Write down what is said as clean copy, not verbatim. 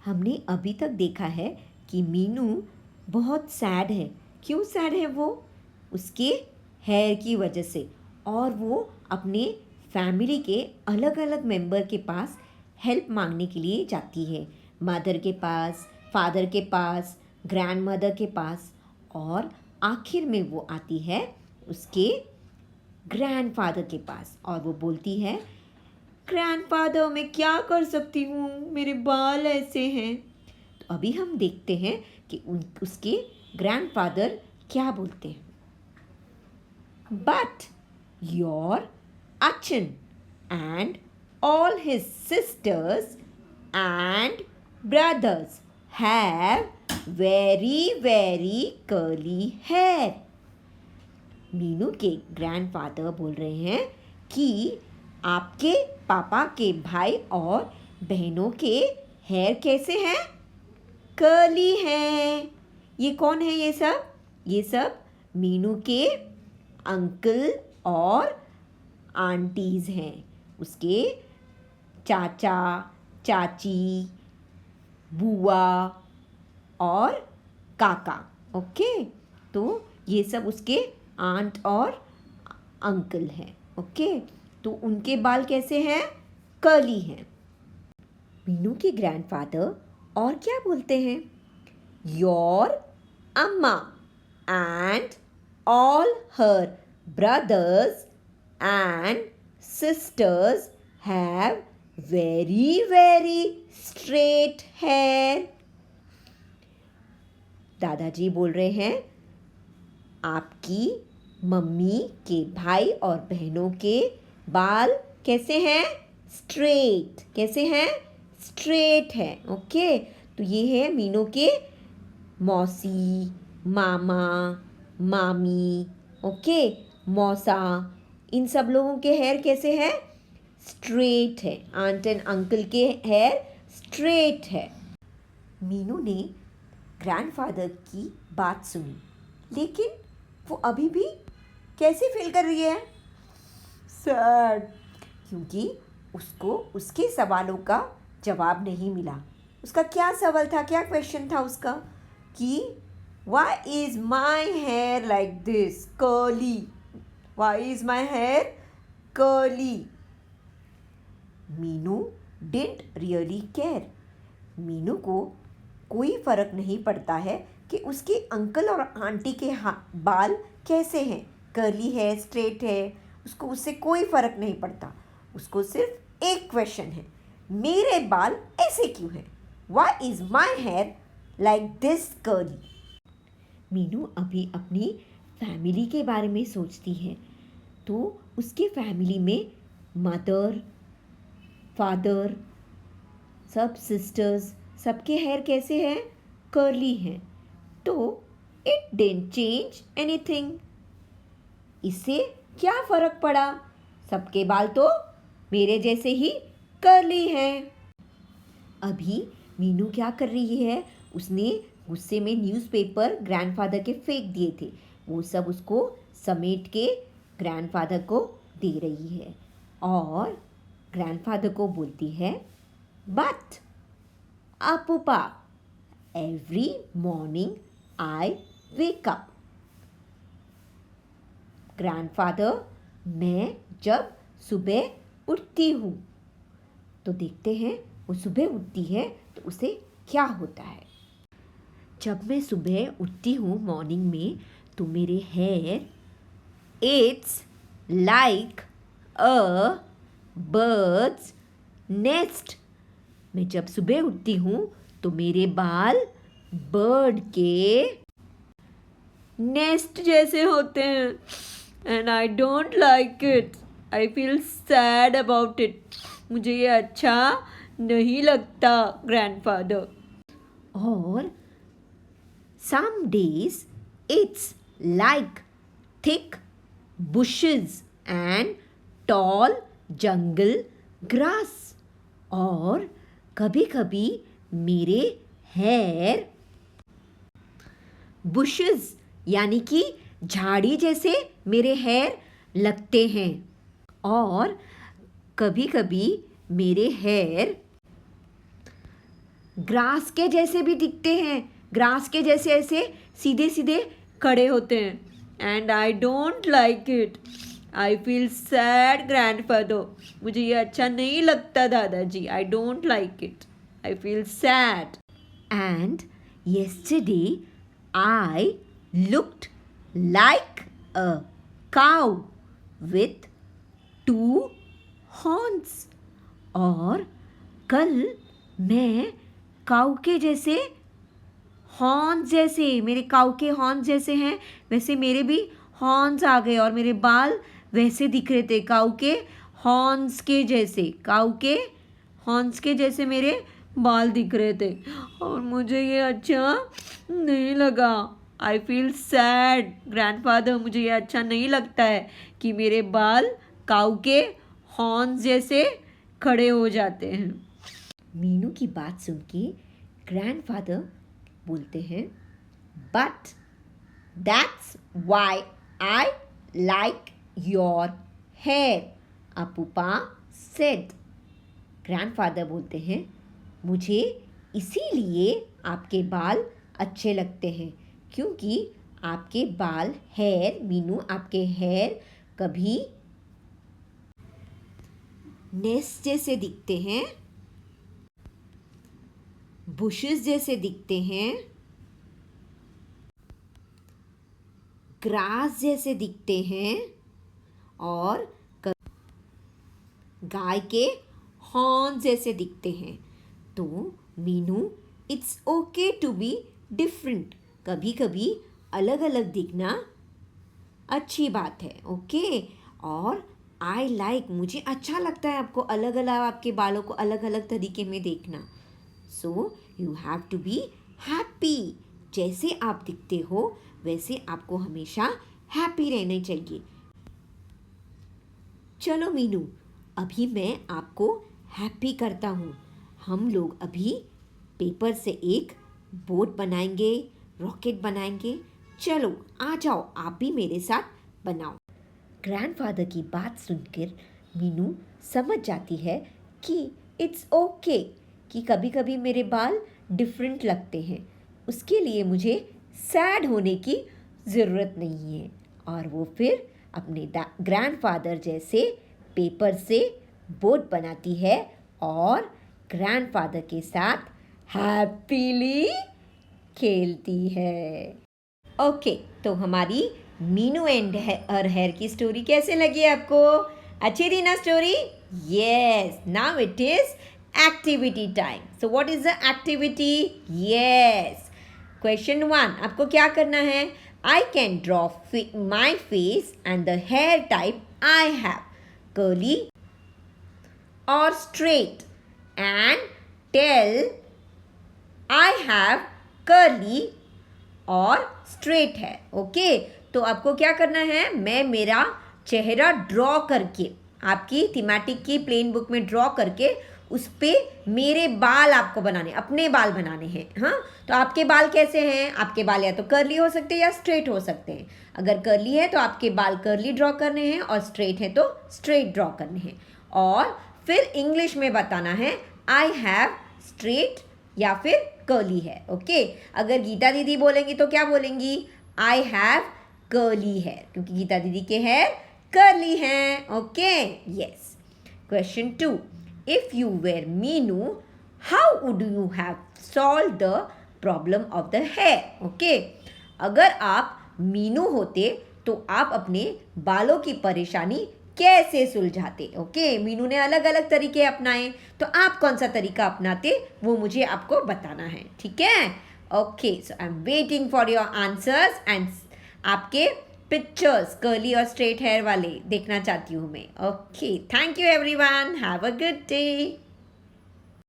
हमने अभी तक देखा है कि मीनू बहुत सैड है। क्यों सैड है वो? उसके हेयर की वजह से। और वो अपने फैमिली के अलग अलग मेंबर के पास हेल्प मांगने के लिए जाती है। मदर के पास, फादर के पास, ग्रैंड मदर के पास, और आखिर में वो आती है उसके ग्रैंडफादर के पास और वो बोलती है, ग्रैंडफादर मैं क्या कर सकती हूँ, मेरे बाल ऐसे हैं। तो अभी हम देखते हैं कि उसके ग्रैंडफादर क्या बोलते हैं। But your achan and all his sisters and brothers have very curly hair. Meenu के ग्रैंडफादर बोल रहे हैं कि आपके पापा के भाई और बहनों के हेयर कैसे हैं? कर्ली हैं। ये कौन है ये सब? ये सब मीनू के अंकल और आंटीज़ हैं। उसके चाचा, चाची, बुआ और काका। ओके, तो ये सब उसके आंट और अंकल हैं। ओके, तो उनके बाल कैसे हैं? कर्ली हैं। मीनू के ग्रैंडफादर और क्या बोलते हैं? योर अम्मा and all her brothers and sisters have very straight hair. दादाजी बोल रहे हैं आपकी मम्मी के भाई और बहनों के बाल कैसे हैं? स्ट्रेट। कैसे हैं? स्ट्रेट है। ओके, तो ये है मीनू के मौसी, मामा, मामी, ओके, मौसा, इन सब लोगों के हेयर कैसे हैं? स्ट्रेट है। आंट एंड अंकल के हेयर स्ट्रेट है। मीनू ने ग्रैंडफादर की बात सुनी, लेकिन वो अभी भी कैसे फील कर रही है? सैड, क्योंकि उसको उसके सवालों का जवाब नहीं मिला। उसका क्या सवाल था, क्या क्वेश्चन था उसका? कि Why is my hair like this, curly? Why is my hair curly? Meenu didn't really care. Meenu को कोई फ़र्क नहीं पड़ता है कि उसके अंकल और आंटी के बाल कैसे हैं, कर्ली है, स्ट्रेट है, उसको उससे कोई फ़र्क नहीं पड़ता। उसको सिर्फ एक क्वेश्चन है, मेरे बाल ऐसे क्यों हैं? Why is my hair like this curly? Meenu अभी अपनी फैमिली के बारे में सोचती है। तो उसके फैमिली में मदर, फादर, सब सिस्टर्स, सबके हेयर कैसे हैं? कर्ली हैं। तो इट डिडंट चेंज एनीथिंग। इससे क्या फ़र्क पड़ा? सबके बाल तो मेरे जैसे ही कर्ली हैं। अभी मीनू क्या कर रही है? उसने गुस्से में न्यूज़पेपर ग्रैंडफादर के फेंक दिए थे। वो सब उसको समेट के ग्रैंडफादर को दे रही है और ग्रैंडफादर को बोलती है, but अपूपा, every morning I wake up. Grandfather, मैं जब सुबह उठती हूँ। तो देखते हैं वो सुबह उठती है तो उसे क्या होता है। जब मैं सुबह उठती हूँ मॉर्निंग में तो मेरे hair it's like a bird's nest. मैं जब सुबह उठती हूँ तो मेरे बाल बर्ड के नेस्ट जैसे होते हैं। And I don't like it, I feel sad about it. मुझे ये अच्छा नहीं लगता ग्रैंडफादर। और some days it's like thick bushes and tall jungle grass. और कभी-कभी मेरे हेयर बुशेस यानी कि झाड़ी जैसे मेरे हेयर लगते हैं और कभी-कभी मेरे हेयर ग्रास के जैसे भी दिखते हैं, ग्रास के जैसे ऐसे सीधे सीधे खड़े होते हैं। And I don't like it, I feel sad grandfather, मुझे ये अच्छा नहीं लगता दादाजी, I don't like it, I feel sad. And yesterday I looked like a cow with two horns, और कल मैं काऊ के जैसे, हॉर्न्स जैसे, मेरे काऊ के हॉर्न्स जैसे हैं वैसे मेरे भी हॉर्न्स आ गए और मेरे बाल वैसे दिख रहे थे, काऊ के हॉर्न्स के जैसे, काऊ के हॉर्न्स के जैसे मेरे बाल दिख रहे थे और मुझे ये अच्छा नहीं लगा। आई फील सैड ग्रैंडफादर, मुझे ये अच्छा नहीं लगता है कि मेरे बाल काऊ के हॉर्न्स जैसे खड़े हो जाते हैं। मीनू की बात सुन के ग्रैंडफादर बोलते हैं, but that's why I like your hair, Appoopa said. Grandfather बोलते हैं, मुझे इसीलिए आपके बाल अच्छे लगते हैं, क्योंकि आपके बाल, हेयर, मीनू आपके हेयर कभी नेस्ट जैसे दिखते हैं, बुशेस जैसे दिखते हैं, ग्रास जैसे दिखते हैं, और गाय के हॉर्न जैसे दिखते हैं। तो Meenu, it's okay to be different, कभी कभी अलग अलग दिखना अच्छी बात है, ओके। और आई लाइक, मुझे अच्छा लगता है आपको अलग अलग, आपके बालों को अलग अलग तरीके में देखना। So you have to be happy, जैसे आप दिखते हो वैसे आपको हमेशा हैप्पी रहना चाहिए। चलो मीनू, अभी मैं आपको हैप्पी करता हूँ। हम लोग अभी पेपर से एक बोट बनाएंगे, रॉकेट बनाएंगे। चलो आ जाओ, आप भी मेरे साथ बनाओ। ग्रैंडफादर की बात सुनकर मीनू समझ जाती है कि इट्स ओके कि कभी कभी मेरे बाल डिफरेंट लगते हैं, उसके लिए मुझे सैड होने की ज़रूरत नहीं है। और वो फिर अपने ग्रैंडफादर जैसे पेपर से बोट बनाती है और ग्रैंडफादर के साथ हैप्पीली खेलती है। ओके, तो हमारी मीनू एंड हर हेयर की स्टोरी कैसे लगी आपको? अच्छी थी ना story? Yes, now it is activity time. So what is the activity? Yes, question 1, आपको क्या करना है? I can draw my face and the hair type I have, curly or straight, and tell I have curly और straight है। Okay, तो आपको क्या करना है? मैं मेरा चेहरा ड्रॉ करके, आपकी थीमेटिक की प्लेन बुक में ड्रॉ करके उस पर मेरे बाल आपको बनाने, अपने बाल बनाने हैं। हाँ, तो आपके बाल कैसे हैं? आपके बाल या तो कर्ली हो सकते हैं या स्ट्रेट हो सकते हैं। अगर कर्ली है तो आपके बाल कर्ली ड्रॉ करने हैं, और स्ट्रेट है तो स्ट्रेट ड्रॉ करने हैं। और फिर इंग्लिश में बताना है आई हैव स्ट्रेट या फिर कर्ली है। ओके, अगर गीता दीदी बोलेंगी तो क्या बोलेंगी? आई हैव कर्ली हेयर, क्योंकि गीता दीदी के हेयर कर्ली हैं। Okay, yes. Question 2, if you were Meenu, how would you have solve the problem of the hair? Okay, अगर आप मीनू होते तो आप अपने बालों की परेशानी कैसे सुलझाते? ओके, मीनू ने अलग अलग तरीके अपनाए, तो आप कौन सा तरीका अपनाते वो मुझे आपको बताना है, ठीक है? Okay, so I am waiting for your answers and आपके पिक्चर्स कर्ली और स्ट्रेट हेयर वाले देखना चाहती हूँ मैं। Okay, thank you everyone, have a good day.